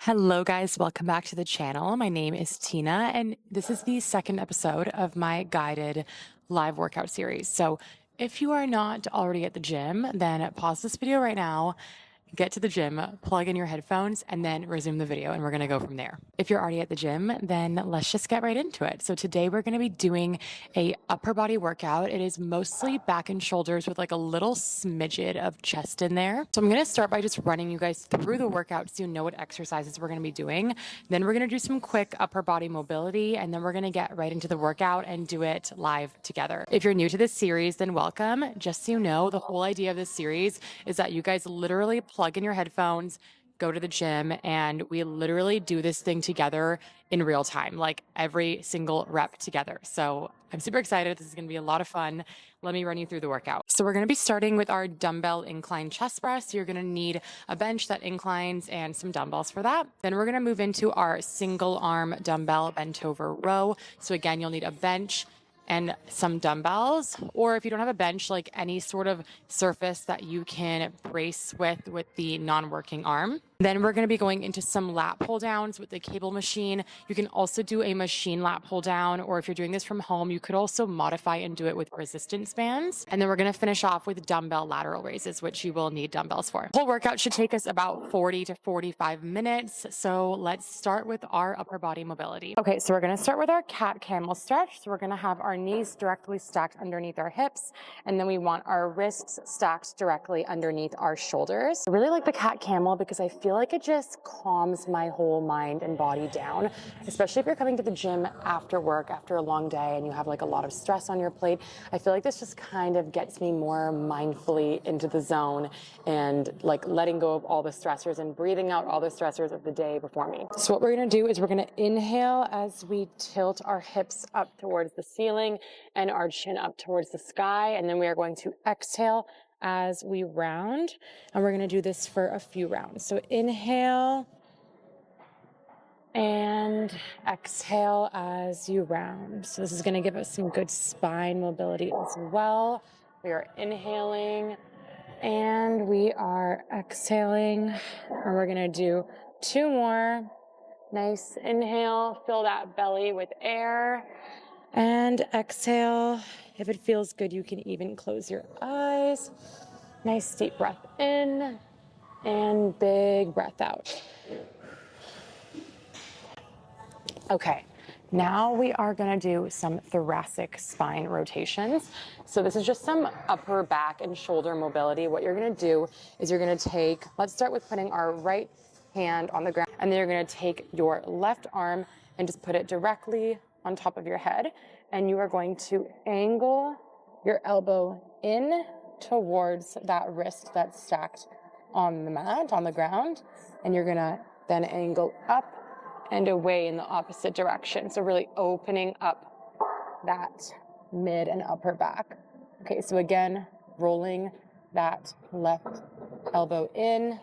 Hello guys, welcome back to the channel. My name is Tina and this is the second episode of my guided live workout series. So if you are not already at the gym, then pause this video right now, get to the gym, plug in your headphones, and then resume the video, and we're gonna go from there. If you're already at the gym, then let's just get right into it. So today we're gonna be doing a upper body workout. It is mostly back and shoulders with like a little smidget of chest in there. So I'm gonna start by just running you guys through the workout so you know what exercises we're gonna be doing. Then we're gonna do some quick upper body mobility, and then we're gonna get right into the workout and do it live together. If you're new to this series, then welcome. Just so you know, the whole idea of this series is that you guys literally plug in your headphones, go to the gym, and we literally do this thing together in real time, like every single rep together. So I'm super excited. This is going to be a lot of fun. Let me run you through the workout. So we're going to be starting with our dumbbell incline chest press. You're going to need a bench that inclines and some dumbbells for that. Then we're going to move into our single arm dumbbell bent over row. So again, you'll need a bench and some dumbbells, or if you don't have a bench, like any sort of surface that you can brace with the non-working arm. Then we're going to be going into some lat pull downs with the cable machine. You can also do a machine lat pull down, or if you're doing this from home, you could also modify and do it with resistance bands. And then we're going to finish off with dumbbell lateral raises, which you will need dumbbells for. The whole workout should take us about 40 to 45 minutes. So let's start with our upper body mobility. Okay, so we're going to start with our cat camel stretch. So we're going to have our knees directly stacked underneath our hips, and then we want our wrists stacked directly underneath our shoulders. I really like the cat camel because I feel like it just calms my whole mind and body down, especially if you're coming to the gym after work, after a long day, and you have like a lot of stress on your plate. I feel like this just kind of gets me more mindfully into the zone and like letting go of all the stressors and breathing out all the stressors of the day before me. So what we're gonna do is we're gonna inhale as we tilt our hips up towards the ceiling and our chin up towards the sky, and then we are going to exhale as we round, and we're going to do this for a few rounds. So inhale and exhale as you round. So this is going to give us some good spine mobility as well. We are inhaling and we are exhaling, and we're going to do two more. Nice inhale, fill that belly with air, and exhale. If it feels good, you can even close your eyes. Nice deep breath in and big breath out. Okay, now we are gonna do some thoracic spine rotations. So this is just some upper back and shoulder mobility. What you're gonna do is you're gonna take, let's start with putting our right hand on the ground, and then you're gonna take your left arm and just put it directly on top of your head, and you are going to angle your elbow in towards that wrist that's stacked on the mat, on the ground, and you're gonna then angle up and away in the opposite direction. So really opening up that mid and upper back. Okay, so again, rolling that left elbow in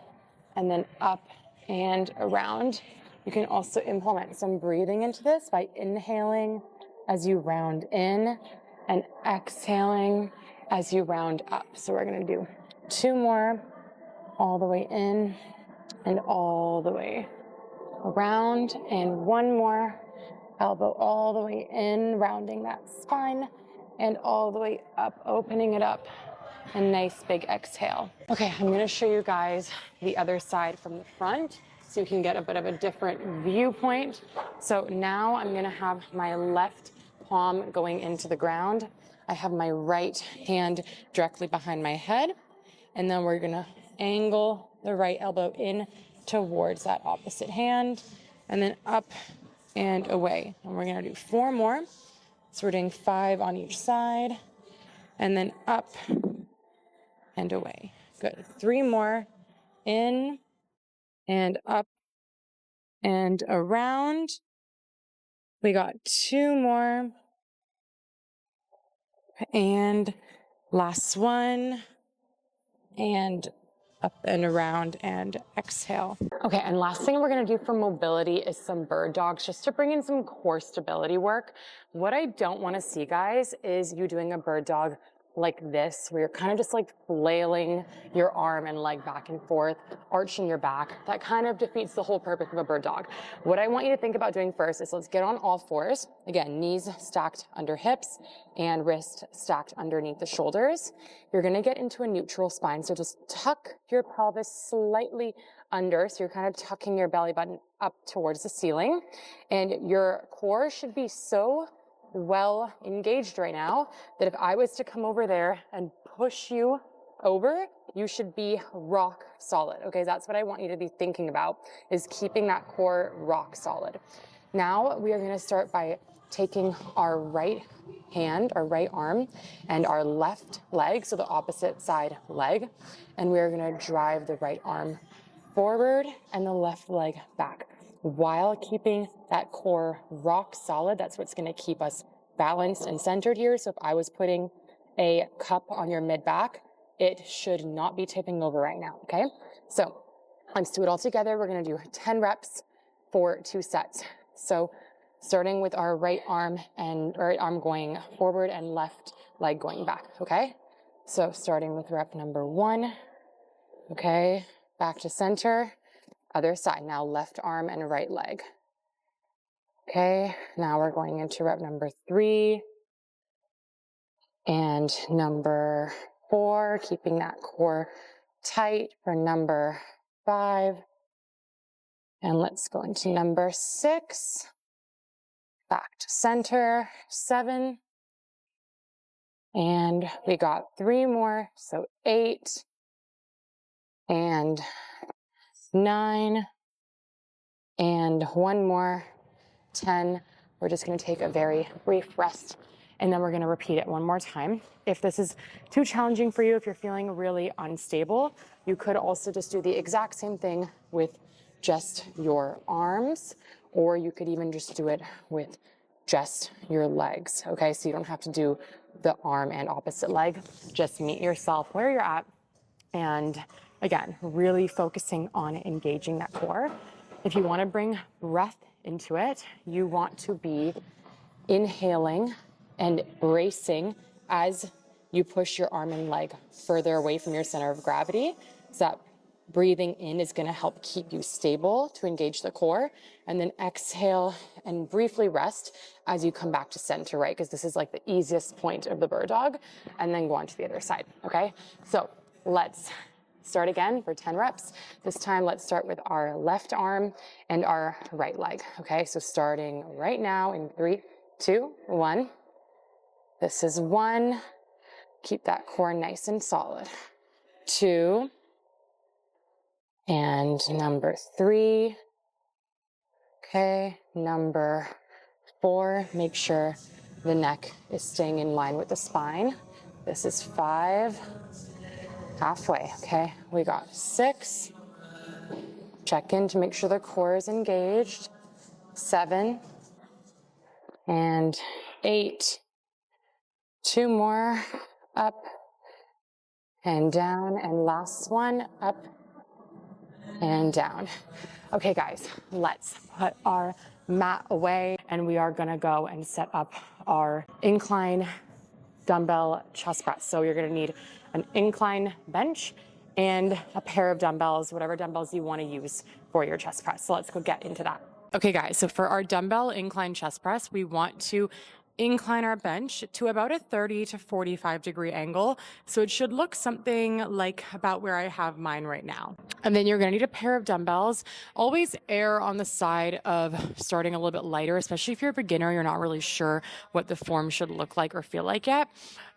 and then up and around. You can also implement some breathing into this by inhaling as you round in and exhaling as you round up. So we're gonna do two more, all the way in and all the way around, and one more, elbow all the way in, rounding that spine, and all the way up, opening it up, and nice big exhale. Okay, I'm gonna show you guys the other side from the front, so you can get a bit of a different viewpoint. So now I'm gonna have my left palm going into the ground. I have my right hand directly behind my head, and then we're gonna angle the right elbow in towards that opposite hand, and then up and away. And we're gonna do four more. So we're doing 5 on each side, and then up and away. Good, 3 more, in and up and around. We got 2 more, and last one, and up and around, and exhale. Okay, and last thing we're gonna do for mobility is some bird dogs, just to bring in some core stability work. What I don't wanna see, guys, is you doing a bird dog like this, where you're kind of just like flailing your arm and leg back and forth, arching your back. That kind of defeats the whole purpose of a bird dog. What I want you to think about doing first is let's get on all fours. Again, knees stacked under hips and wrists stacked underneath the shoulders. You're gonna get into a neutral spine, so just tuck your pelvis slightly under, so you're kind of tucking your belly button up towards the ceiling, and your core should be so well engaged right now that if I was to come over there and push you over, you should be rock solid. Okay, that's what I want you to be thinking about, is keeping that core rock solid. Now we are going to start by taking our right hand, our right arm, and our left leg, so the opposite side leg, and we're going to drive the right arm forward and the left leg back, while keeping that core rock solid. That's what's going to keep us balanced and centered here. So if I was putting a cup on your mid back, it should not be tipping over right now. Okay, so let's do it all together. We're going to do 10 reps for 2 sets. So starting with our right arm going forward and left leg going back. Okay, so starting with rep number 1. Okay, back to center. Other side. Now left arm and right leg. Okay, now we're going into rep number 3 and number 4, keeping that core tight for number 5. And let's go into number 6. Back to center, 7. And we got 3 more, so 8 and 9, and 1 more, 10. We're just going to take a very brief rest, and then we're going to repeat it 1 more time. If this is too challenging for you, if you're feeling really unstable, you could also just do the exact same thing with just your arms, or you could even just do it with just your legs. Okay, so you don't have to do the arm and opposite leg. Just meet yourself where you're at, and again, really focusing on engaging that core. If you want to bring breath into it, you want to be inhaling and bracing as you push your arm and leg further away from your center of gravity. So that breathing in is going to help keep you stable to engage the core. And then exhale and briefly rest as you come back to center, right? Because this is like the easiest point of the bird dog. And then go on to the other side, okay? So let's start again for 10 reps. This time, let's start with our left arm and our right leg. Okay, so starting right now in 3, 2, 1. This is 1. Keep that core nice and solid. 2. And number 3. Okay, number 4. Make sure the neck is staying in line with the spine. This is 5. Halfway, okay? We got 6. Check in to make sure the core is engaged. 7. And 8. 2 more. Up and down. And last one. Up and down. Okay, guys, let's put our mat away, and we are gonna go and set up our incline dumbbell chest press. So you're gonna need an incline bench and a pair of dumbbells, whatever dumbbells you want to use for your chest press. So let's go get into that. Okay, guys, so for our dumbbell incline chest press, we want to incline our bench to about a 30 to 45 degree angle. So it should look something like about where I have mine right now. And then you're going to need a pair of dumbbells. Always err on the side of starting a little bit lighter, especially if you're a beginner, you're not really sure what the form should look like or feel like yet.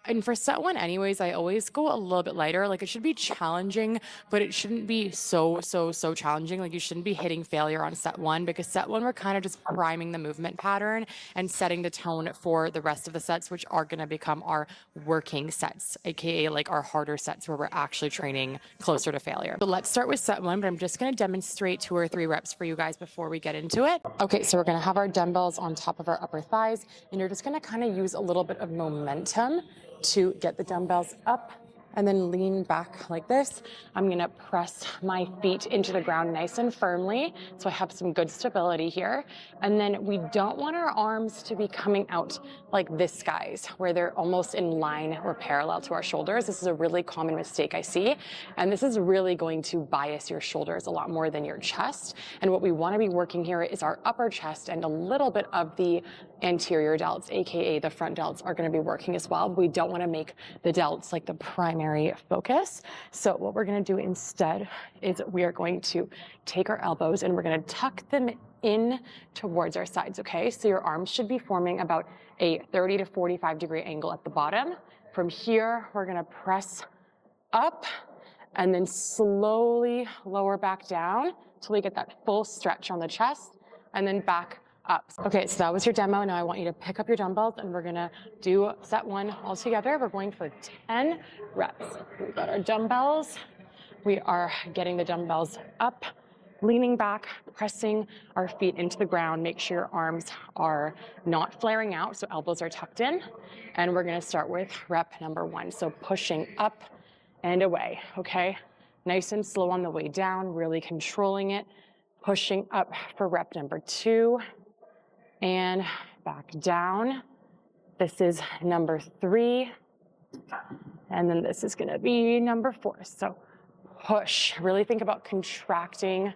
And for set 1 anyways, I always go a little bit lighter. Like, it should be challenging, but it shouldn't be so challenging. Like, you shouldn't be hitting failure on set 1, because set 1, we're kind of just priming the movement pattern and setting the tone for the rest of the sets, which are going to become our working sets, aka like our harder sets where we're actually training closer to failure. So let's start with set 1, but I'm just going to demonstrate 2 or 3 reps for you guys before we get into it. Okay, so we're going to have our dumbbells on top of our upper thighs, and you're just going to kind of use a little bit of momentum to get the dumbbells up and then lean back like this. I'm gonna press my feet into the ground nice and firmly, so I have some good stability here. And then we don't want our arms to be coming out like this, guys, where they're almost in line or parallel to our shoulders. This is a really common mistake I see, and this is really going to bias your shoulders a lot more than your chest. And what we wanna be working here is our upper chest, and a little bit of the anterior delts, AKA the front delts, are gonna be working as well. We don't wanna make the delts like the primary focus. So what we're gonna do instead is we are going to take our elbows and we're gonna tuck them in towards our sides, okay? So your arms should be forming about a 30 to 45 degree angle at the bottom. From here, we're gonna press up and then slowly lower back down till we get that full stretch on the chest, and then back up. Okay, so that was your demo. Now I want you to pick up your dumbbells and we're gonna do set one all together. We're going for 10 reps. We've got our dumbbells. We are getting the dumbbells up, leaning back, pressing our feet into the ground. Make sure your arms are not flaring out, so elbows are tucked in. And we're gonna start with rep number 1. So pushing up and away, okay? Nice and slow on the way down, really controlling it. Pushing up for rep number 2 and back down. This is number 3. And then this is gonna be number 4. So push, really think about contracting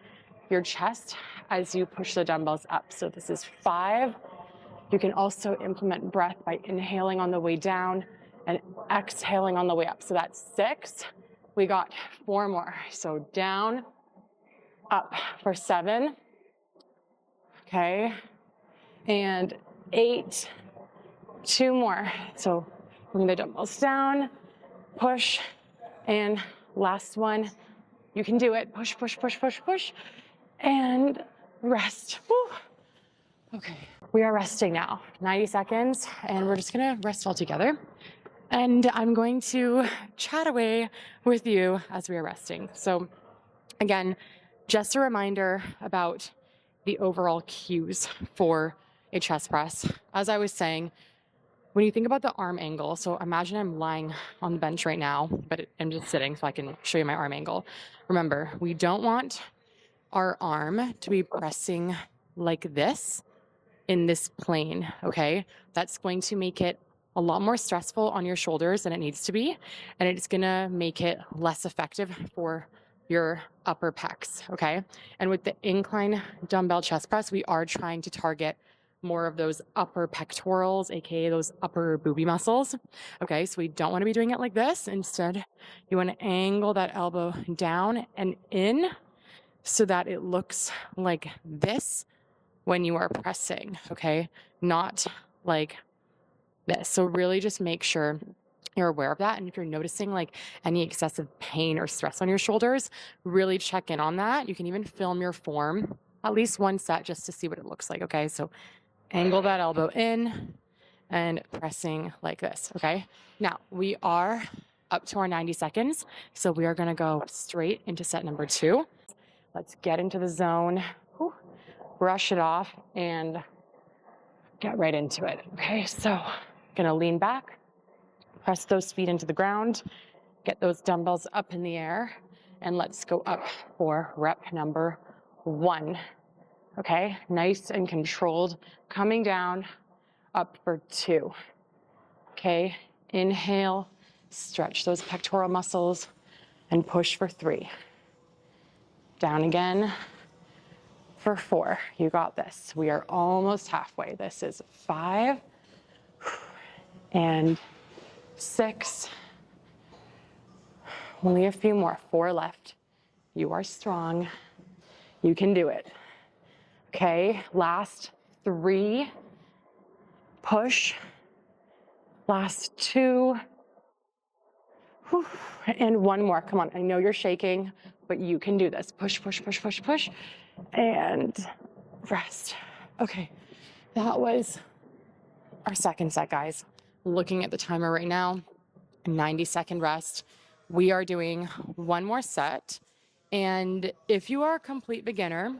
your chest as you push the dumbbells up. So this is 5. You can also implement breath by inhaling on the way down and exhaling on the way up. So that's 6. We got 4 more. So down, up for 7. Okay. And 8, 2 more. So bring the dumbbells down, push, and last one. You can do it. Push, push, push, push, push, and rest. Woo. Okay, we are resting now. 90 seconds, and we're just gonna rest all together. And I'm going to chat away with you as we are resting. So again, just a reminder about the overall cues for a chest press. As I was saying, when you think about the arm angle, so imagine I'm lying on the bench right now, but I'm just sitting so I can show you my arm angle. Remember, we don't want our arm to be pressing like this in this plane, okay? That's going to make it a lot more stressful on your shoulders than it needs to be, and it's gonna make it less effective for your upper pecs, okay? And with the incline dumbbell chest press, we are trying to target more of those upper pectorals, aka those upper booby muscles. Okay, so we don't want to be doing it like this. Instead, you want to angle that elbow down and in so that it looks like this when you are pressing, okay? Not like this. So really just make sure you're aware of that. And if you're noticing like any excessive pain or stress on your shoulders, really check in on that. You can even film your form, at least one set, just to see what it looks like, okay? So angle that elbow in and pressing like this, okay? Now, we are up to our 90 seconds, so we are gonna go straight into set number 2. Let's get into the zone, brush it off, and get right into it, okay? So, gonna lean back, press those feet into the ground, get those dumbbells up in the air, and let's go up for rep number 1. Okay, nice and controlled, coming down, up for 2. Okay, inhale, stretch those pectoral muscles, and push for 3. Down again for 4. You got this. We are almost halfway. This is 5 and 6. Only a few more. 4 left. You are strong. You can do it. Okay, last 3, push, last 2, and 1 more. Come on, I know you're shaking, but you can do this. Push, push, push, push, push, and rest. Okay, that was our second set, guys. Looking at the timer right now, 90-second rest. We are doing 1 more set, and if you are a complete beginner,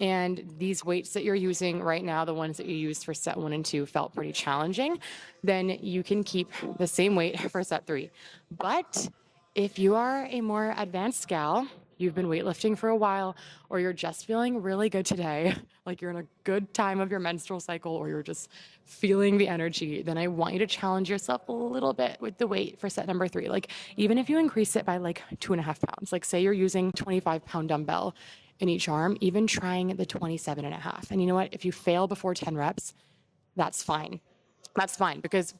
and these weights that you're using right now, the ones that you used for set 1 and 2 felt pretty challenging, then you can keep the same weight for set 3. But If you are a more advanced gal, you've been weightlifting for a while, or you're just feeling really good today, like you're in a good time of your menstrual cycle, or you're just feeling the energy, then I want you to challenge yourself a little bit with the weight for set number 3. Like, even if you increase it by like 2.5 pounds, like say you're using 25-pound dumbbell in each arm, even trying the 27.5. And you know what? If you fail before 10 reps, that's fine. That's fine, because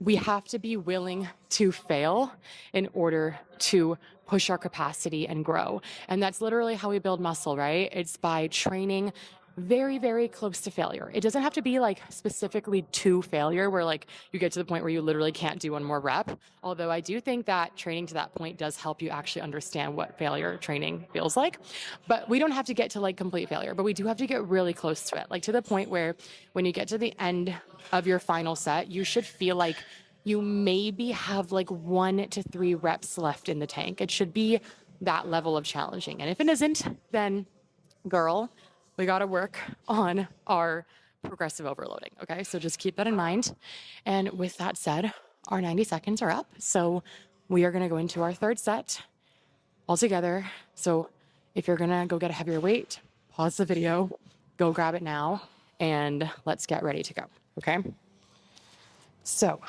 we have to be willing to fail in order to push our capacity and grow. And that's literally how we build muscle, right? It's by training very, very close to failure. It doesn't have to be like specifically to failure where like you get to the point where you literally can't do one more rep. Although I do think that training to that point does help you actually understand what failure training feels like. But we don't have to get to like complete failure, but we do have to get really close to it. Like to the point where when you get to the end of your final set, you should feel like you maybe have like 1 to 3 reps left in the tank. It should be that level of challenging. And if it isn't, then girl, we got to work on our progressive overloading. Okay. So just keep that in mind. And with that said, our 90 seconds are up. So we are going to go into our third set all together. So if you're going to go get a heavier weight, pause the video, go grab it now, and let's get ready to go. Okay. So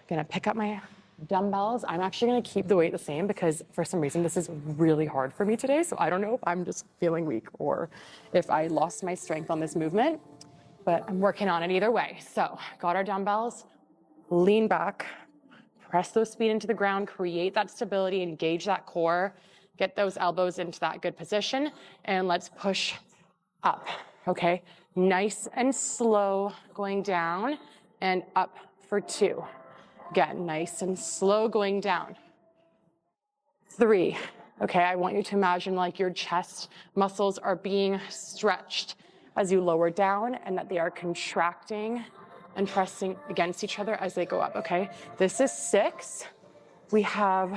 gonna pick up my dumbbells. I'm actually gonna keep the weight the same because for some reason this is really hard for me today. So I don't know if I'm just feeling weak or if I lost my strength on this movement, but I'm working on it either way. So got our dumbbells, lean back, press those feet into the ground, create that stability, engage that core, get those elbows into that good position, and let's push up, okay? Nice and slow going down and up for 2. Again, nice and slow going down. 3. Okay, I want you to imagine like your chest muscles are being stretched as you lower down and that they are contracting and pressing against each other as they go up, okay? This is 6. We have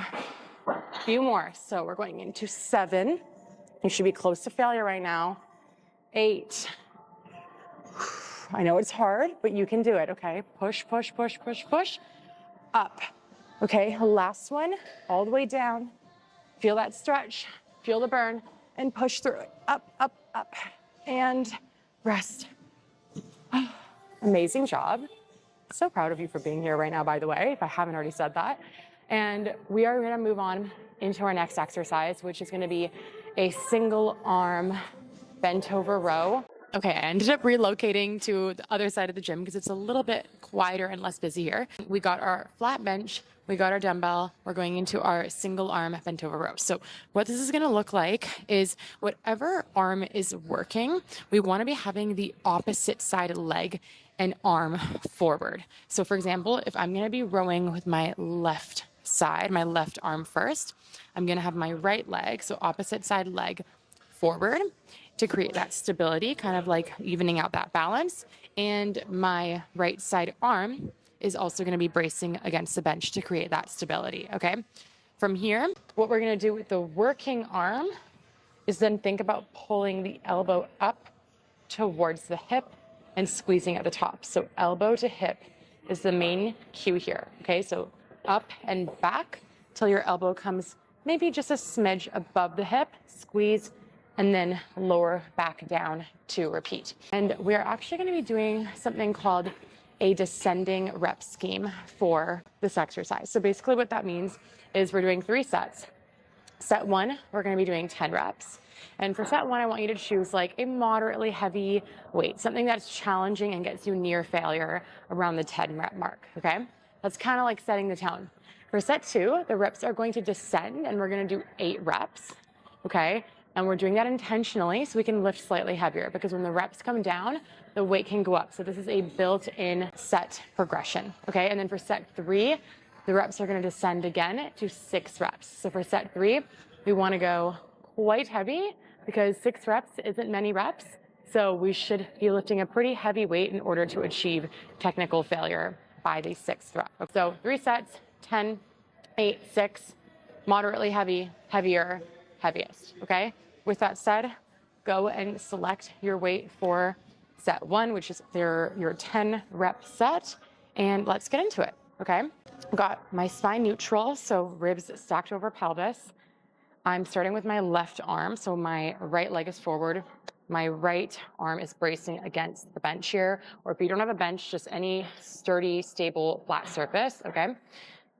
a few more. So we're going into 7. You should be close to failure right now. 8. I know it's hard, but you can do it, okay? Push, push, push, push, push. Up. Okay, last one, all the way down. Feel that stretch, feel the burn, and push through it. Up, up, up, and rest. Amazing job. So proud of you for being here right now, by the way, if I haven't already said that. And we are gonna move on into our next exercise, which is gonna be a single arm bent over row. Okay, I ended up relocating to the other side of the gym because it's a little bit quieter and less busy here. We got our flat bench, we got our dumbbell, we're going into our single arm bent over row. So what this is gonna look like is whatever arm is working, we wanna be having the opposite side leg and arm forward. So for example, if I'm gonna be rowing with my left side, my left arm first, I'm gonna have my right leg, so opposite side leg forward, to create that stability, kind of like evening out that balance. And my right side arm is also going to be bracing against the bench to create that stability, okay? From here, what we're going to do with the working arm is then think about pulling the elbow up towards the hip and squeezing at the top. So elbow to hip is the main cue here, okay? So up and back till your elbow comes maybe just a smidge above the hip, squeeze, and then lower back down to repeat. And we're actually going to be doing something called a descending rep scheme for this exercise. So basically what that means is we're doing 3 sets. Set 1, we're going to be doing 10 reps. And for set 1, I want you to choose like a moderately heavy weight, something that's challenging and gets you near failure around the 10 rep mark, okay? That's kind of like setting the tone. For set 2, the reps are going to descend and we're going to do 8 reps, okay? And we're doing that intentionally so we can lift slightly heavier because when the reps come down, the weight can go up. So this is a built-in set progression, okay? And then for set 3, the reps are gonna descend again to 6 reps. So for set 3, we wanna go quite heavy because 6 reps isn't many reps. So we should be lifting a pretty heavy weight in order to achieve technical failure by the 6th rep. So 3 sets, 10, 8, 6, moderately heavy, heavier, heaviest, okay? With that said, go and select your weight for set 1, which is your 10 rep set, and let's get into it, okay? Got my spine neutral, so ribs stacked over pelvis. I'm starting with my left arm, so my right leg is forward. My right arm is bracing against the bench here, or if you don't have a bench, just any sturdy, stable, flat surface, okay?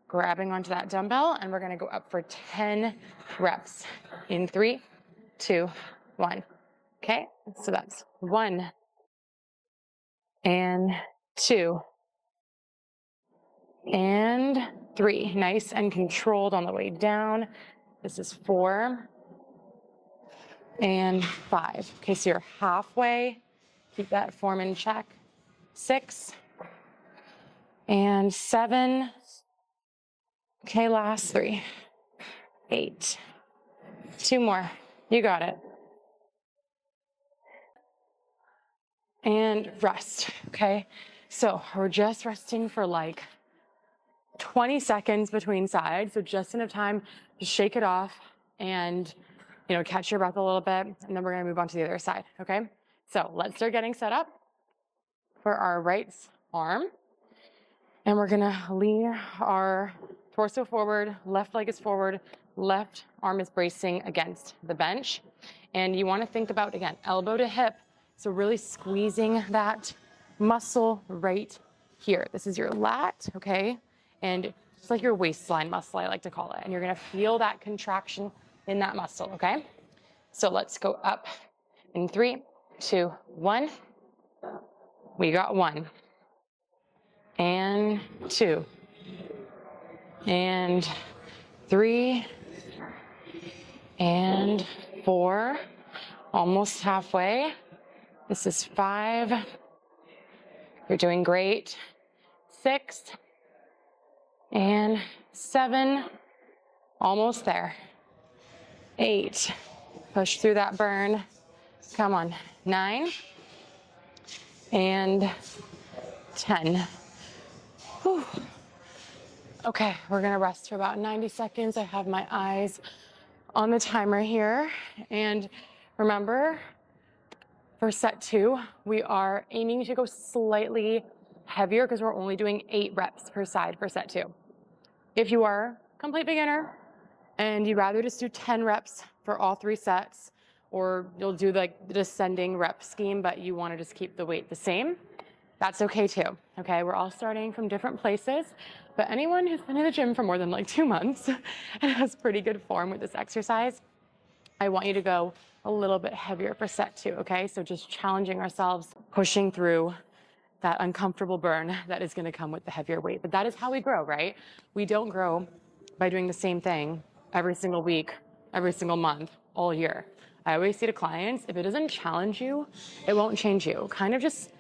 Grabbing onto that dumbbell, and we're gonna go up for 10 reps in 3, 2, 1. Okay, so that's 1 and 2 and 3. Nice and controlled on the way down. This is 4 and 5. Okay, so you're halfway. Keep that form in check. 6 and 7. Okay, last 3. 8. 2 more. You got it. And rest, okay? So we're just resting for like 20 seconds between sides, so just enough time to shake it off and, catch your breath a little bit, and then we're gonna move on to the other side, okay? So let's start getting set up for our right arm, and we're gonna lean our torso forward, left leg is forward, left arm is bracing against the bench, and you wanna think about, again, elbow to hip, so really squeezing that muscle right here. This is your lat, okay? And it's like your waistline muscle, I like to call it. And you're gonna feel that contraction in that muscle, okay? So let's go up in 3, 2, 1. We got 1. And 2. And 3. And 4. Almost halfway. This is 5. You're doing great. 6. And 7, almost there. 8, push through that burn. Come on, 9, and 10. Whew. Okay, we're gonna rest for about 90 seconds. I have my eyes on the timer here. And remember, for set 2, we are aiming to go slightly heavier because we're only doing 8 reps per side for set 2. If you are a complete beginner and you'd rather just do 10 reps for all 3 sets, or you'll do like the descending rep scheme, but you want to just keep the weight the same, that's okay too. Okay, we're all starting from different places, but anyone who's been in the gym for more than like 2 months and has pretty good form with this exercise, I want you to go a little bit heavier for set 2, okay? So just challenging ourselves, pushing through that uncomfortable burn that is gonna come with the heavier weight. But that is how we grow, right? We don't grow by doing the same thing every single week, every single month, all year. I always say to clients, if it doesn't challenge you, it won't change you. Kind of just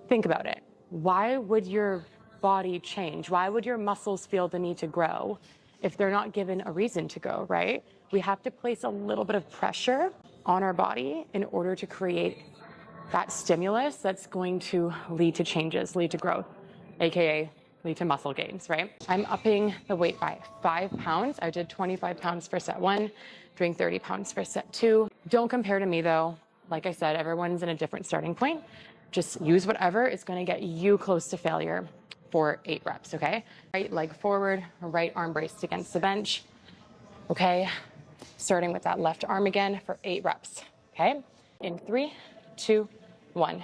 think about it. Why would your body change? Why would your muscles feel the need to grow if they're not given a reason to go, right? We have to place a little bit of pressure on our body in order to create that stimulus that's going to lead to changes, lead to growth, AKA lead to muscle gains, right? I'm upping the weight by 5 pounds. I did 25 pounds for set 1, doing 30 pounds for set 2. Don't compare to me though. Like I said, everyone's in a different starting point. Just use whatever is gonna get you close to failure for 8 reps, okay? Right leg forward, right arm braced against the bench, okay? Starting with that left arm again for 8 reps, okay? In 3, 2, 1.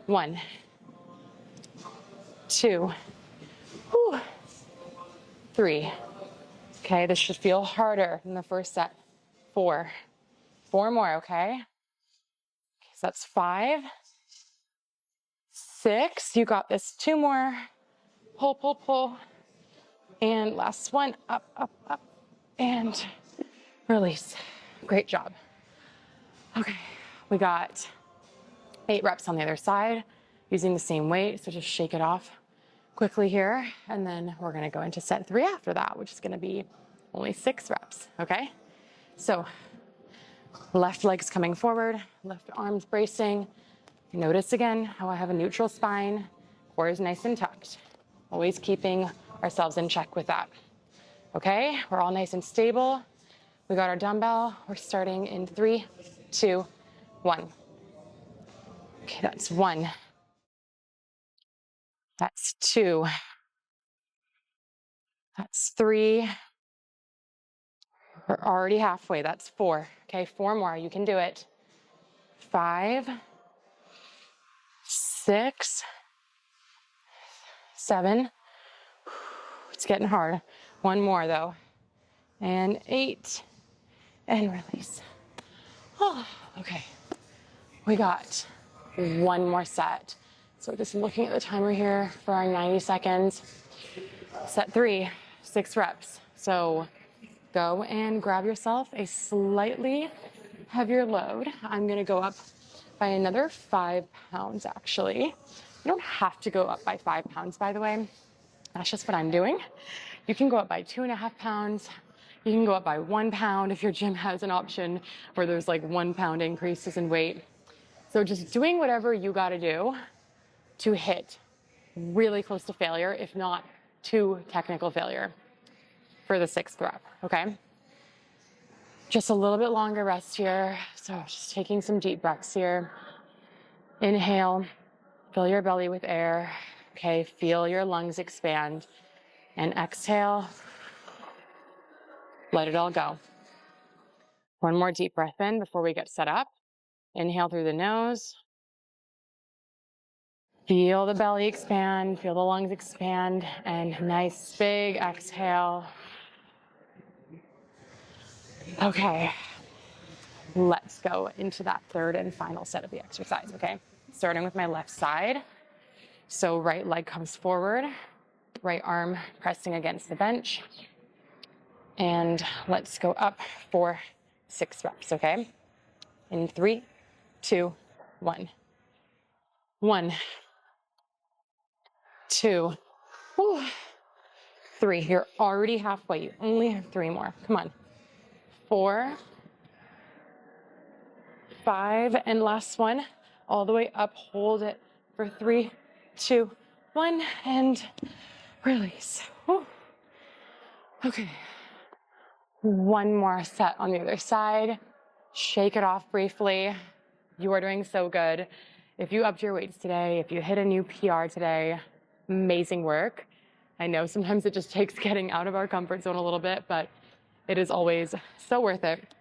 1, 2, 3. Okay, this should feel harder than the first set. 4. 4 more, okay? So that's 5. 6. You got this. 2 more. Pull, pull, pull. And last one. Up, up, up. And release. Great job. Okay, we got 8 reps on the other side using the same weight. So just shake it off quickly here. And then we're gonna go into set 3 after that, which is gonna be only 6 reps, okay? So left leg's coming forward, left arm's bracing. Notice again how I have a neutral spine, core is nice and tucked. Always keeping ourselves in check with that. Okay, we're all nice and stable. We got our dumbbell. We're starting in 3, 2, 1. Okay, that's 1. That's 2. That's 3. We're already halfway. That's 4. Okay, 4 more. You can do it. 5, 6, 7. It's getting hard. 1 more though. And 8. And release. Oh, okay. We got 1 more set. So just looking at the timer here for our 90 seconds. Set 3, 6 reps. So go and grab yourself a slightly heavier load. I'm gonna go up by another 5 pounds actually. You don't have to go up by 5 pounds, by the way. That's just what I'm doing. You can go up by 2.5 pounds. You can go up by 1 pound if your gym has an option where there's like 1 pound increases in weight. So just doing whatever you gotta do to hit really close to failure, if not to technical failure for the 6th rep, okay? Just a little bit longer rest here. So just taking some deep breaths here. Inhale, fill your belly with air. Okay, feel your lungs expand. And exhale, let it all go. 1 more deep breath in before we get set up. Inhale through the nose. Feel the belly expand, feel the lungs expand, and nice big exhale. Okay, let's go into that 3rd and final set of the exercise, okay? Starting with my left side. So right leg comes forward, right arm pressing against the bench. And let's go up for 6 reps, okay? In 3, 2, 1. 1, 2, 3. You're already halfway. You only have 3 more. Come on. 4, 5, and last one. All the way up. Hold it for 3, 2, 1, and release. Whew. Okay. 1 more set on the other side. Shake it off briefly. You are doing so good. If you upped your weights today, if you hit a new PR today, amazing work. I know sometimes it just takes getting out of our comfort zone a little bit, but it is always so worth it.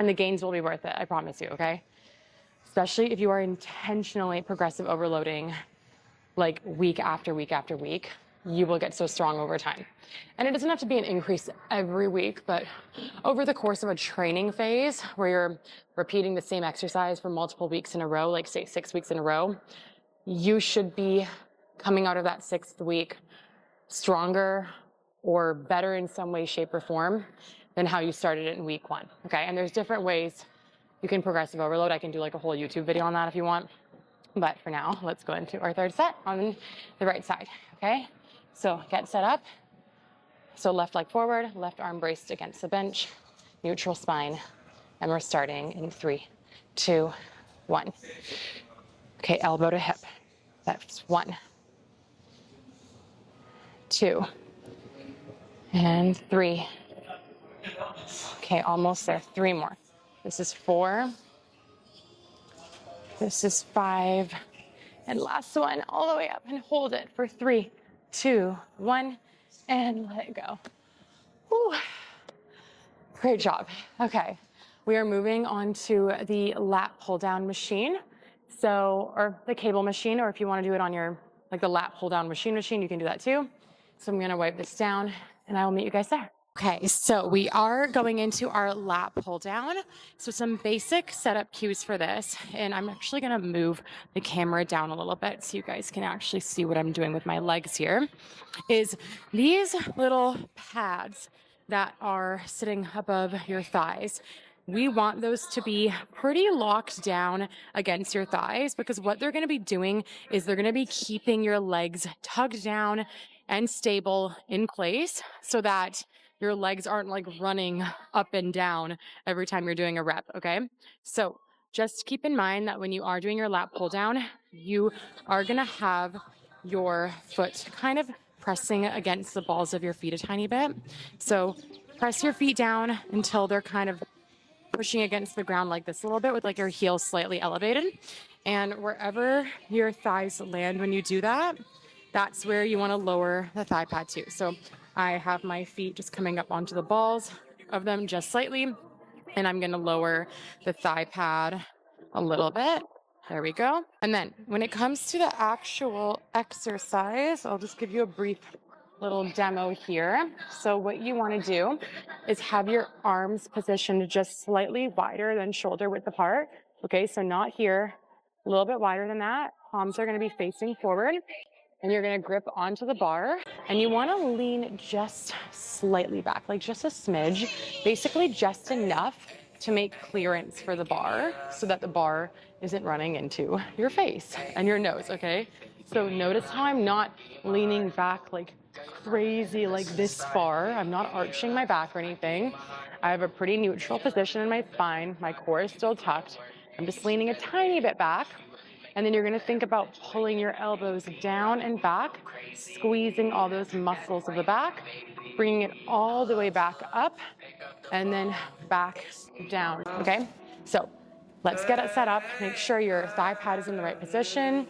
And the gains will be worth it, I promise you, okay? Especially if you are intentionally progressive overloading like week after week after week, you will get so strong over time. And it doesn't have to be an increase every week, but over the course of a training phase where you're repeating the same exercise for multiple weeks in a row, like say 6 weeks in a row, you should be coming out of that 6th week stronger or better in some way, shape, or form than how you started it in week 1, okay? And there's different ways you can progressive overload. I can do like a whole YouTube video on that if you want. But for now, let's go into our 3rd set on the right side, okay? So get set up. So left leg forward, left arm braced against the bench, neutral spine. And we're starting in 3, 2, 1. Okay, elbow to hip. That's 1, 2, and 3. Okay, almost there. 3 more. This is 4. This is 5. And last one, all the way up, and hold it for 3, 2, 1, and let it go. Whew. Great job. Okay, we are moving on to the lat pull down machine. So, or the cable machine, or if you want to do it on your, like the lat pull down machine, you can do that too. So I'm going to wipe this down and I will meet you guys there. Okay, so we are going into our lat pull down. So some basic setup cues for this, and I'm actually going to move the camera down a little bit so you guys can actually see what I'm doing with my legs here, is these little pads that are sitting above your thighs. We want those to be pretty locked down against your thighs, because what they're going to be doing is they're going to be keeping your legs tugged down and stable in place so that your legs aren't like running up and down every time you're doing a rep, okay? So just keep in mind that when you are doing your lat pull down, you are gonna have your foot kind of pressing against the balls of your feet a tiny bit. So press your feet down until they're kind of pushing against the ground like this a little bit with like your heels slightly elevated. And wherever your thighs land when you do that, that's where you want to lower the thigh pad to. So I have my feet just coming up onto the balls of them just slightly, and I'm going to lower the thigh pad a little bit. There we go. And then when it comes to the actual exercise, I'll just give you a brief little demo here. So what you want to do is have your arms positioned just slightly wider than shoulder width apart. Okay, so not here, a little bit wider than that. Palms are going to be facing forward, and you're going to grip onto the bar, and you want to lean just slightly back, like just a smidge, basically just enough to make clearance for the bar so that the bar isn't running into your face and your nose, okay? So notice how I'm not leaning back like crazy like this far. I'm not arching my back or anything. I have a pretty neutral position in my spine. My core is still tucked. I'm just leaning a tiny bit back. And then you're going to think about pulling your elbows down and back, squeezing all those muscles of the back, bringing it all the way back up, and then back down, okay? So let's get it set up. Make sure your thigh pad is in the right position.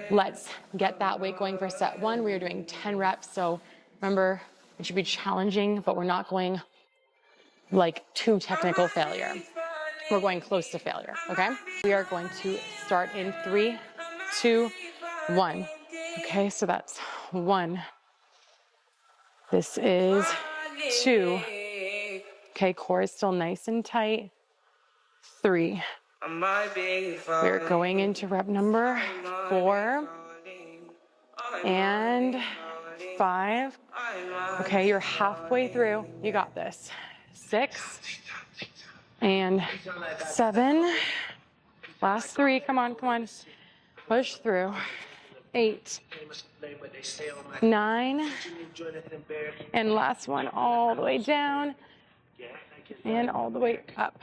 Let's get that weight going for set one. We are doing 10 reps. So remember, it should be challenging, but we're not going like to technical failure. We're going close to failure, okay? We are going to start in 3, 2, 1. Okay, so that's 1. This is 2. Okay, core is still nice and tight. 3. We're going into rep number 4 and 5. Okay, you're halfway through. You got this. 6 and 7. Last 3. Come on, come on. Push through. 8, 9, and last one all the way down and all the way up.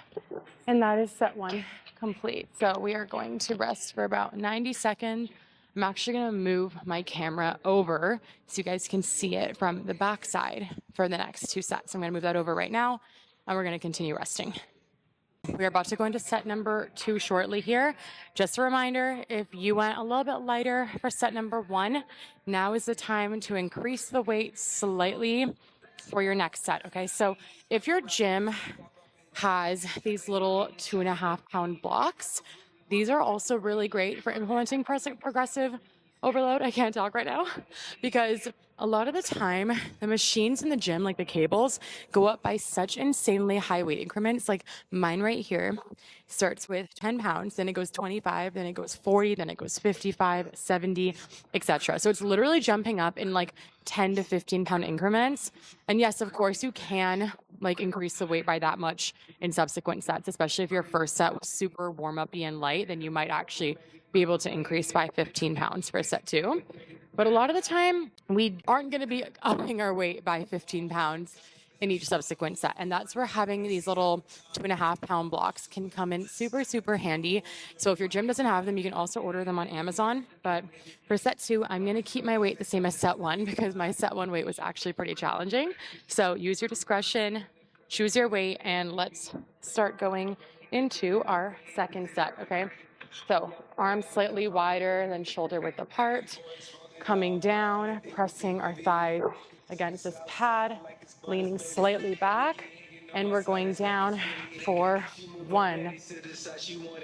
And that is set 1 complete. So we are going to rest for about 90 seconds. I'm actually going to move my camera over so you guys can see it from the back side for the next 2 sets. I'm going to move that over right now, and we're going to continue resting. We are about to go into set number 2 shortly here. Just a reminder, if you went a little bit lighter for set number 1, now is the time to increase the weight slightly for your next set, okay? So if your gym has these little 2.5-pound blocks, these are also really great for implementing progressive overload. I can't talk right now because a lot of the time the machines in the gym, like the cables, go up by such insanely high weight increments. Like mine right here starts with 10 pounds, then it goes 25, then it goes 40, then it goes 55, 70, etc. So it's literally jumping up in like 10 to 15 pound increments. And yes, of course you can like increase the weight by that much in subsequent sets, especially if your first set was super warm up and light, then you might actually be able to increase by 15 pounds for set 2. But a lot of the time, we aren't going to be upping our weight by 15 pounds in each subsequent set. And that's where having these little 2.5-pound blocks can come in super, super handy. So if your gym doesn't have them, you can also order them on Amazon. But for set 2, I'm going to keep my weight the same as set 1 because my set 1 weight was actually pretty challenging. So use your discretion, choose your weight, and let's start going into our second set, okay? So arms slightly wider than shoulder width apart, coming down, pressing our thighs against this pad, leaning slightly back, and we're going down for 1,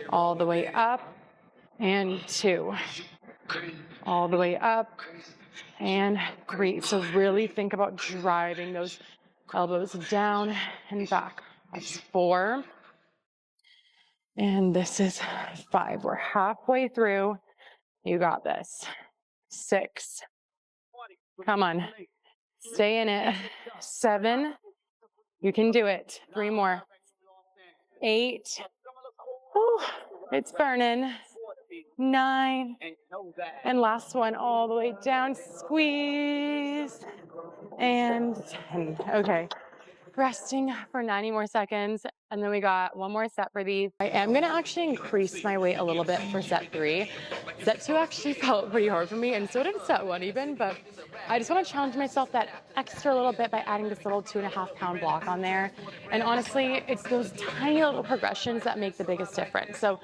all the way up, and 2, all the way up, and 3. So really think about driving those elbows down and back. That's 4. And this is 5. We're halfway through. You got this. 6. Come on. Stay in it. 7. You can do it. 3 more. 8. Ooh, it's burning. 9. And last one all the way down. Squeeze. And 10. Okay. Resting for 90 more seconds, and then we got 1 more set for these. I am going to actually increase my weight a little bit for set 3. Set 2 actually felt pretty hard for me, and so did set 1 even, but I just want to challenge myself that extra little bit by adding this little 2.5-pound block on there. And honestly, it's those tiny little progressions that make the biggest difference. So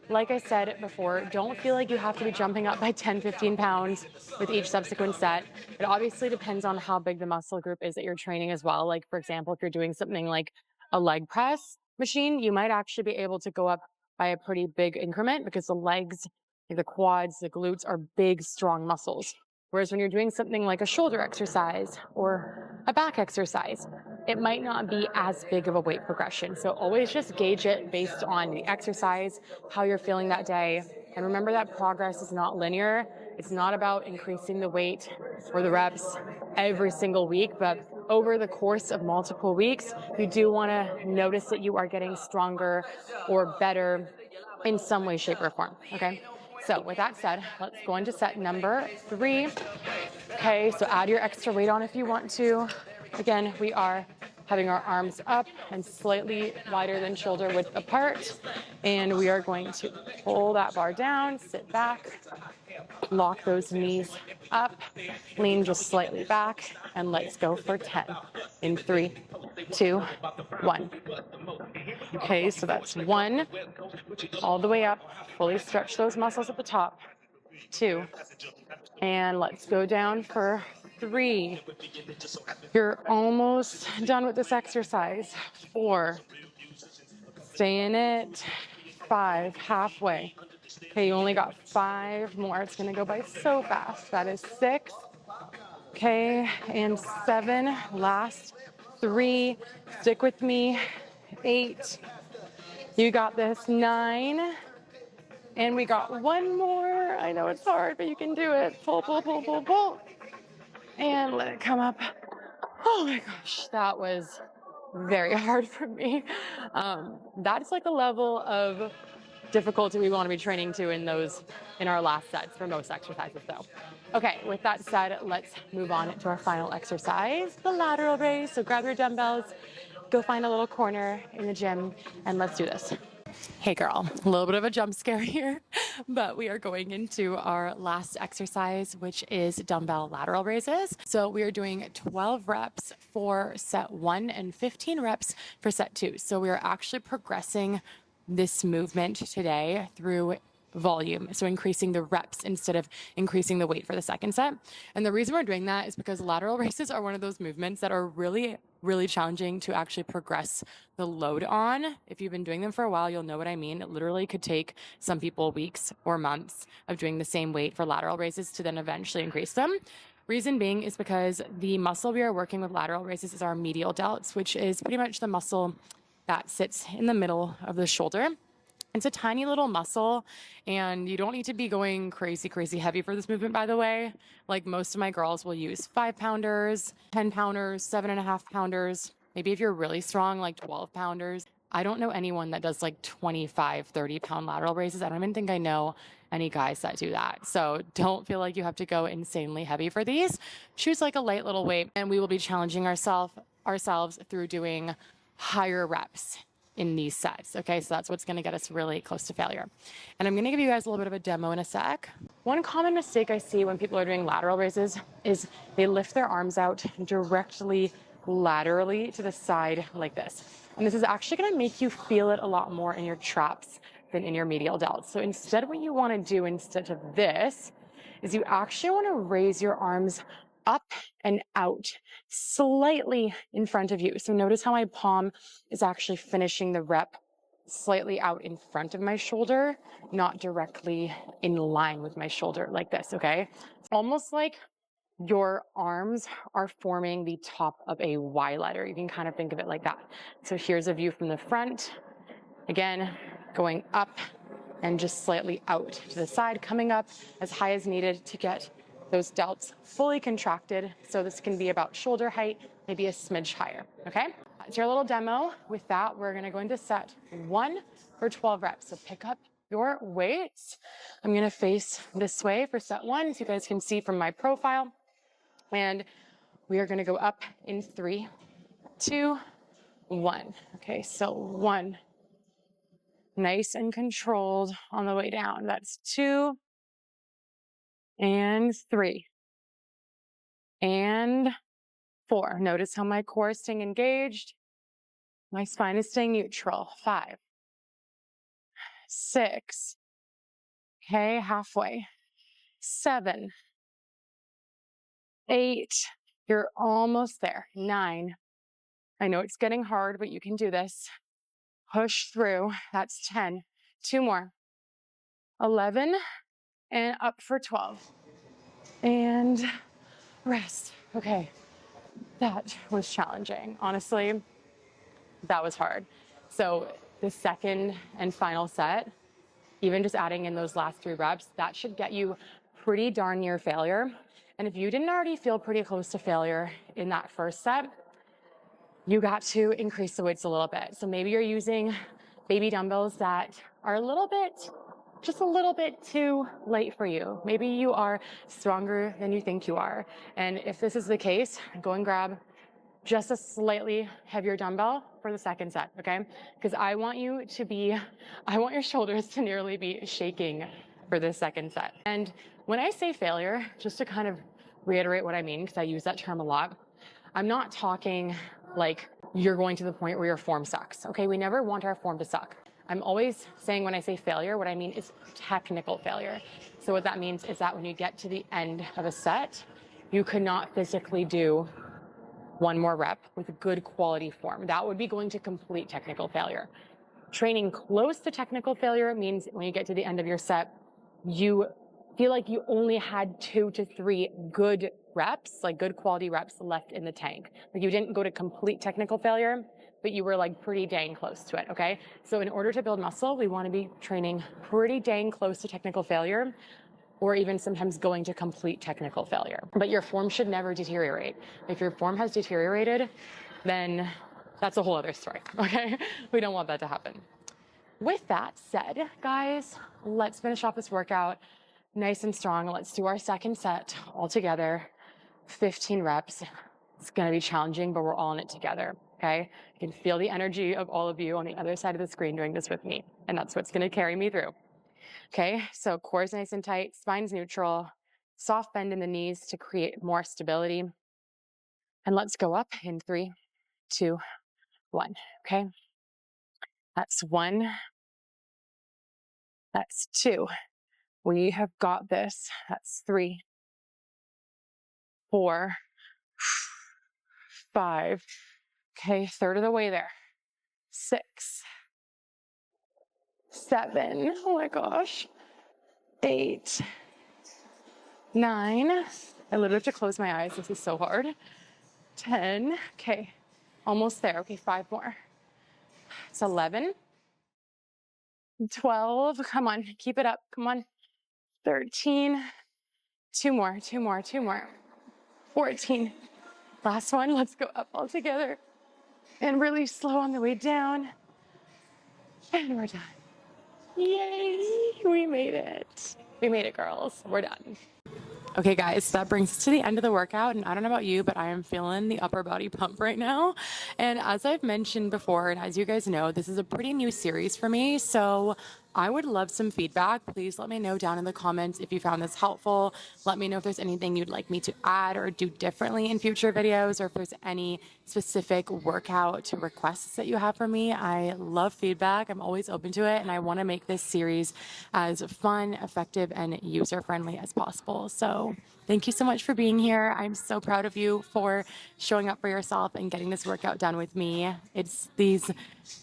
Like I said before, don't feel like you have to be jumping up by 10, 15 pounds with each subsequent set. It obviously depends on how big the muscle group is that you're training as well. Like, for example, if you're doing something like a leg press machine, you might actually be able to go up by a pretty big increment because the legs, the quads, the glutes are big, strong muscles. Whereas when you're doing something like a shoulder exercise or a back exercise, it might not be as big of a weight progression. So always just gauge it based on the exercise, how you're feeling that day. And remember that progress is not linear. It's not about increasing the weight or the reps every single week, but over the course of multiple weeks, you do want to notice that you are getting stronger or better in some way, shape, or form, okay? So with that said, let's go into set number 3. Okay, so add your extra weight on if you want to. Again, we are having our arms up and slightly wider than shoulder width apart. And we are going to pull that bar down, sit back, lock those knees up, lean just slightly back, and let's go for 10 in 3, 2, 1. Okay, so that's 1, all the way up, fully stretch those muscles at the top, 2, and let's go down for 3. You're almost done with this exercise. 4, stay in it, 5, halfway. Okay, you only got 5 more. It's gonna go by so fast. That is 6. Okay, and 7, last 3, stick with me, 8, you got this, 9, and we got 1 more. I know it's hard, but you can do it. Pull, pull, pull, pull, pull, and let it come up. Oh my gosh, that was very hard for me. That's like the level of difficulty we want to be training to in our last sets for most exercises though. Okay, with that said, let's move on to our final exercise, the lateral raise. So grab your dumbbells, go find a little corner in the gym, and let's do this. Hey girl, a little bit of a jump scare here, but we are going into our last exercise, which is dumbbell lateral raises. So we are doing 12 reps for set 1 and 15 reps for set 2. So we are actually progressing this movement today through volume, so increasing the reps instead of increasing the weight for the second set. And the reason we're doing that is because lateral raises are one of those movements that are really challenging to actually progress the load on. If you've been doing them for a while, you'll know what I mean. It literally could take some people weeks or months of doing the same weight for lateral raises to then eventually increase them. Reason being is because the muscle we are working with lateral raises is our medial delts, which is pretty much the muscle that sits in the middle of the shoulder. It's a tiny little muscle, and you don't need to be going crazy heavy for this movement, by the way. Like most of my girls will use 5-pounders, 10-pounders, 7.5-pounders. Maybe if you're really strong, like 12-pounders. I don't know anyone that does like 25, 30-pound lateral raises. I don't even think I know any guys that do that. So don't feel like you have to go insanely heavy for these. Choose like a light little weight, and we will be challenging ourselves through doing higher reps in these sets. Okay, so that's what's going to get us really close to failure. And I'm going to give you guys a little bit of a demo in a sec. One common mistake I see when people are doing lateral raises is they lift their arms out directly laterally to the side like this. And this is actually going to make you feel it a lot more in your traps than in your medial delts. So instead, what you want to do instead of this is you actually want to raise your arms up and out slightly in front of you. So notice how my palm is actually finishing the rep slightly out in front of my shoulder, not directly in line with my shoulder like this, okay? It's almost like your arms are forming the top of a Y letter. You can kind of think of it like that. So here's a view from the front. Again, going up and just slightly out to the side, coming up as high as needed to get those delts fully contracted. So this can be about shoulder height, maybe a smidge higher, okay? That's your little demo. With that, we're gonna go into set 1 for 12 reps. So pick up your weights. I'm gonna face this way for set 1, so you guys can see from my profile. And we are gonna go up in 3, 2, 1. Okay, so 1, nice and controlled on the way down. That's 2, and 3, and 4. Notice how my core is staying engaged. My spine is staying neutral. 5, 6. Okay, halfway. 7, 8. You're almost there. 9. I know it's getting hard, but you can do this. Push through. That's 10. 2 more. 11, and up for 12. And rest. Okay, that was challenging. Honestly, that was hard. So the second and final set, even just adding in those last 3 reps, that should get you pretty darn near failure. And if you didn't already feel pretty close to failure in that first set, you got to increase the weights a little bit. So maybe you're using baby dumbbells that are just a little bit too light for you. Maybe you are stronger than you think you are. And if this is the case, go and grab just a slightly heavier dumbbell for the second set, okay? Because I want your shoulders to nearly be shaking for this second set. And when I say failure, just to kind of reiterate what I mean, because I use that term a lot, I'm not talking like you're going to the point where your form sucks, okay? We never want our form to suck. I'm always saying when I say failure, what I mean is technical failure. So what that means is that when you get to the end of a set, you could not physically do 1 more rep with a good quality form. That would be going to complete technical failure. Training close to technical failure means when you get to the end of your set, you feel like you only had 2 to 3 good reps, like good quality reps left in the tank. Like you didn't go to complete technical failure, but you were like pretty dang close to it, okay? So in order to build muscle, we want to be training pretty dang close to technical failure, or even sometimes going to complete technical failure. But your form should never deteriorate. If your form has deteriorated, then that's a whole other story, okay? We don't want that to happen. With that said, guys, let's finish off this workout nice and strong. Let's do our second set all together, 15 reps. It's gonna be challenging, but we're all in it together, okay? I can feel the energy of all of you on the other side of the screen doing this with me, and that's what's gonna carry me through. Okay, so core's nice and tight, spine's neutral, soft bend in the knees to create more stability. And let's go up in 3, 2, 1, okay? That's 1, that's 2. We have got this. That's 3, 4, 5. Okay, third of the way there. 6, 7. Oh my gosh. 8, 9. I literally have to close my eyes. This is so hard. 10. Okay, almost there. Okay, 5 more. It's 11. 12. Come on, keep it up. Come on. 13. 2 more, 2 more, 2 more. 14. Last one. Let's go up all together. And really slow on the way down. And we're done. Yay! We made it. We made it, girls. We're done. Okay, guys, that brings us to the end of the workout. And I don't know about you, but I am feeling the upper body pump right now. And as I've mentioned before, and as you guys know, this is a pretty new series for me. So I would love some feedback. Please let me know down in the comments if you found this helpful. Let me know if there's anything you'd like me to add or do differently in future videos, or if there's any specific workout requests that you have for me. I love feedback. I'm always open to it. And I want to make this series as fun, effective, and user-friendly as possible. So thank you so much for being here. I'm so proud of you for showing up for yourself and getting this workout done with me. It's these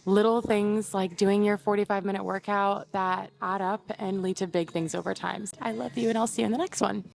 little things like doing your 45-minute workout that add up and lead to big things over time. I love you, and I'll see you in the next one.